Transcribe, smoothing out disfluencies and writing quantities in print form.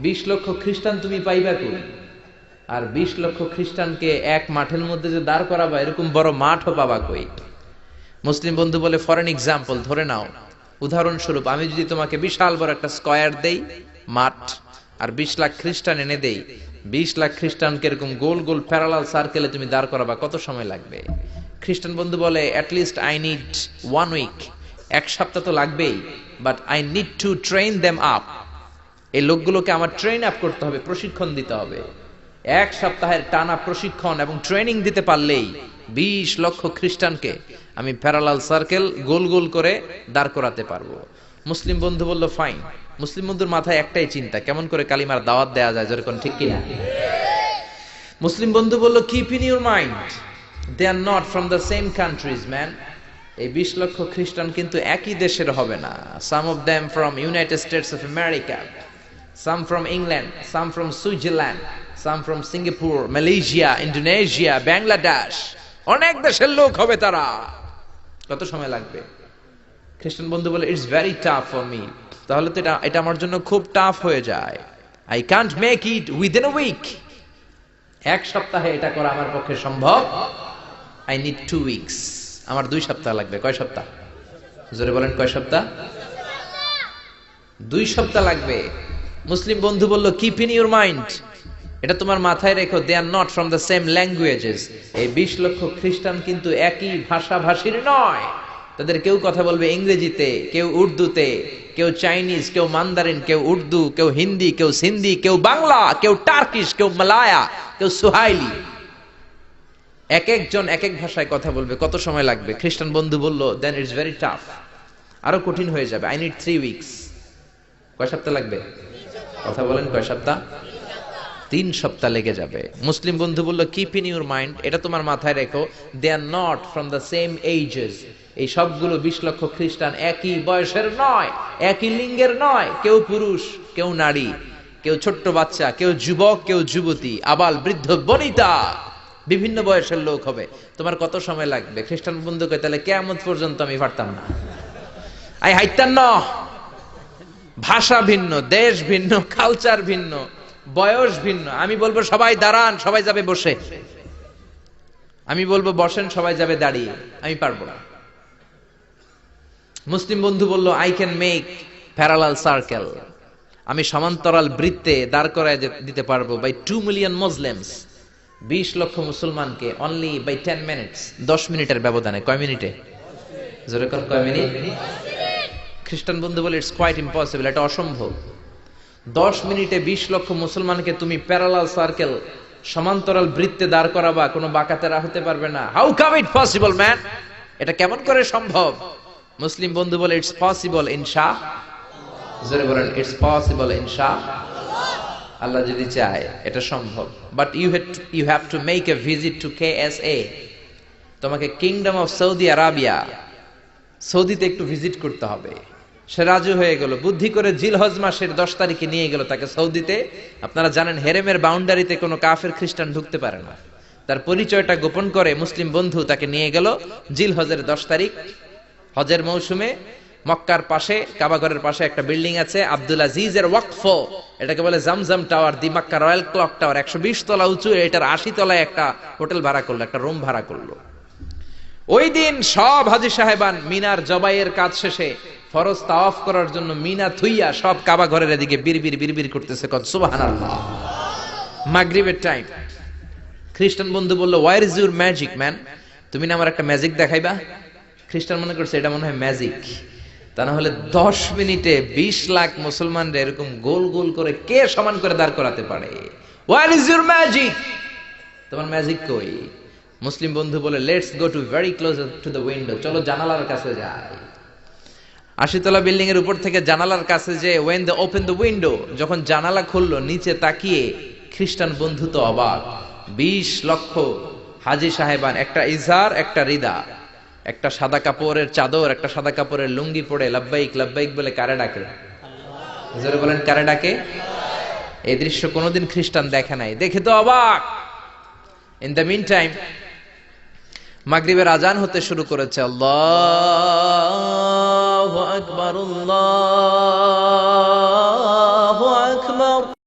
20 লক্ষ খ্রিস্টান তুমি পাইবা কই? আর 20 লক্ষ খ্রিস্টানকে এক মাঠের মধ্যে যে দাঁড় করাবা, এরকম বড় মাঠও পাবা কই? মুসলিম বন্ধু বলে, ফর এন এক্সাম্পল, ধরে নাও, উদাহরণস্বরূপ আমি যদি তোমাকে বিশাল বড় একটা স্কয়ার দেই, মাঠ, আর 20 লাখ খ্রিস্টান এনে দেই, 20 লাখ খ্রিস্টানকে এরকম গোল গোল প্যারালাল সার্কেলে তুমি দাঁড় করাবা, কত সময় লাগবে? খ্রিস্টান বন্ধু বলে, অ্যাটলিস্ট আই নিড 1 উইক, 1 সপ্তাহ তো লাগবেই, but I need to train them up. এই লোকগুলোকে আমার ট্রেন আপ করতে হবে, প্রশিক্ষণ দিতে হবে। 1 সপ্তাহের টানা প্রশিক্ষণ এবং ট্রেনিং দিতে পারলেই 20 লক্ষ খ্রিস্টানকে আমি প্যারালাল সার্কেল গোল গোল করে দাঁড় করাতে পারবো। মুসলিম বন্ধু বলল, ফাইন। মুসলিম বন্ধুর মাথায় একটাই চিন্তা, কেমন করে কালিমার দাওয়াত দেয়া যায়, যেরকম, ঠিক কিনা? মুসলিম বন্ধু বলল, keep in your mind, they are not from the same countries man. এই 20 লক্ষ খ্রিস্টান কিন্তু একই দেশের হবে না। Some of them from United States of America, some from England, some from Switzerland, some from Singapore, Malaysia, Indonesia, Bangladesh, অনেক দেশের লোক হবে তারা। কত সময় লাগবে? খ্রিস্টান বন্ধু বলে, it's very tough for me. তাহলে তো এটা আমার জন্য খুব টাফ হয়ে যায়। I can't make it within a week. 1 সপ্তাহে এটা করা আমার পক্ষে সম্ভব। I need 2 weeks. আমার 2 সপ্তাহ লাগবে। কয় সপ্তাহ? জোরে বলেন, কয় সপ্তাহ? 2 সপ্তাহ লাগবে। মুসলিম বন্ধু বলল, কিপ ইন ইউর মাইন্ড, এটা তোমার মাথায় রেখো, they are not from the same languages. এই 20 লক্ষ খ্রিস্টান কিন্তু একই ভাষাভাষীর নয়। তাদের কেউ কথা বলবে ইংরেজিতে, কেউ উর্দুতে, কেউ চাইনিজ, কেউ মান্দারিন, কেউ উর্দু, কেউ হিন্দি, কেউ সিন্ধি, কেউ বাংলা, কেউ টার্কিশ, কেউ মালায়া, কেউ সুহাইলি। এক একজন এক এক ভাষায় কথা বলবে। কত সময় লাগবে? খ্রিস্টান বন্ধু বলল, দেন ইটস ভেরি টাফ, আরো কঠিন হয়ে যাবে। I need 3 weeks. কয় সপ্তাহ লাগবে? কথা বলেন, কয় সপ্তাহ? 3 সপ্তাহ লেগে যাবে। মুসলিম বন্ধু বলল, কিপ ইন ইউর মাইন্ড, এটা তোমার মাথায় রেখো, they are not from the same ages. এই সবগুলো 20 লক্ষ খ্রিস্টান একই বয়সের নয়, একই লিঙ্গের নয়। কেউ পুরুষ, কেউ নারী, কেউ ছোট্ট বাচ্চা, কেউ যুবক, কেউ যুবতী, আবাল বৃদ্ধ বনিতা, বিভিন্ন বয়সের লোক হবে। তোমার কত সময় লাগবে? খ্রিস্টান বন্ধুকে, তাহলে কিয়ামত পর্যন্ত আমি পারতাম না। আই হাইতাম না। ভাষা ভিন্ন, দেশ ভিন্ন, কালচার ভিন্ন, বয়স ভিন্ন। আমি বলবো সবাই দাঁড়ান, সবাই যাবে বসে। আমি বলবো বসেন, সবাই যাবে দাঁড়িয়ে। আমি পারবো না। মুসলিম বন্ধু বলল, I can make parallel circle, আমি সমান্তরাল বৃত্তে দাঁড় করায় দিতে পারবো বাই 2 মিলিয়ন মুসলিমস, 20 লক্ষ মুসলমানকে, অনলি বাই 10 মিনিটস, 10 মিনিটের ব্যবধানে। কয় মিনিটে? জোরে কর, কয় মিনিট? খ্রিস্টান বন্ধু বলে, ইটস কোয়াইট ইম্পসিবল, এটা অসম্ভব। 10 মিনিটে 20 লক্ষ মুসলমানকে তুমি প্যারালাল সার্কেল, সমান্তরাল বৃত্তে দাঁড় করাবা, কোনো বাঁকাতেরা হতে পারবে না। How come it possible man, এটা কেমন করে সম্ভব? মুসলিম বন্ধু বলে, ইটস পসিবল ইনশা। জোরে বলেন, ইটস পসিবল ইনশা। আল্লাহ যদি চায় এটা সম্ভব। But you have to make a visit to KSA, তোমাকে কিংডম অফ সৌদি আরাবিয়া, সৌদিতে একটু ভিজিট করতে হবে। সে রাজু হয়ে গেল। বুদ্ধি করে জিলহজ মাসের 10 তারিখে নিয়ে গেল তাকে সৌদিতে। আপনারা জানেন, হেরেমের বাউন্ডারিতে কোনো কাফের খ্রিস্টান ঢুকতে পারে না। তার পরিচয়টা গোপন করে মুসলিম বন্ধু তাকে নিয়ে গেল জিলহজের 10 তারিখ, হজের মৌসুমে। মক্কার পাশে, কাবাঘরের পাশে একটা বিল্ডিং আছে, আব্দুল আজিজের ওয়াকফ, এটাকে বলে জামজাম টাওয়ার, দি মক্কা রয়্যাল ক্লক টাওয়ার। 120 তলা উঁচু, এটার 80 তলায় একটা হোটেল ভাড়া করলো, একটা রুম ভাড়া করলো। ওই দিন সব হাজী সাহেবান মিনার জবাইয়ের কাজ শেষে ফরজ তাওয়াফ করার জন্য মিনা থুইয়া সব কাবা ঘরের এদিকে বিড়বিড় বিড়বিড় করতেছে, কত সুবহানাল্লাহ। মাগরিবের টাইম। খ্রিস্টান বন্ধু বলল, where is your magic man, তুমি না আমার একটা ম্যাজিক দেখাইবা। খ্রিস্টান মনে করছে এটা মনে হয় ম্যাজিক। তা না হলে 10 মিনিটে 20 লাখ মুসলমানরা এরকম গোল গোল করে কে সমান করে দাঁড় করাতে পারে? হোয়ার ইজ ইউর ম্যাজিক, তোমার ম্যাজিক কই? মুসলিম বন্ধু বলে, let's go to very close to the window, চলো জানালার কাছে যাই। 80 তলা বিল্ডিং এর উপর থেকে জানালার কাছে যে, when they open the window, যখন জানালা খুললো, নিচে তাকিয়ে খ্রিস্টান বন্ধু তো অবাক। 20 লক্ষ হাজী সাহেবান, একটা ইজার, একটা রিদা, একটা সাদা কাপড়ের চাদর, একটা সাদা কাপড়ের লুঙ্গি পরে লাব্বাইক লাব্বাইক বলে কারে ডাকে? জোরে বলেন, কারে ডাকে? এই দৃশ্য কোনোদিন খ্রিস্টান দেখে নাই, দেখে তো অবাক। ইন দ্য মিন টাইম মাগরিবের আজান হতে শুরু করেছে। আল্লাহু আকবার, আল্লাহু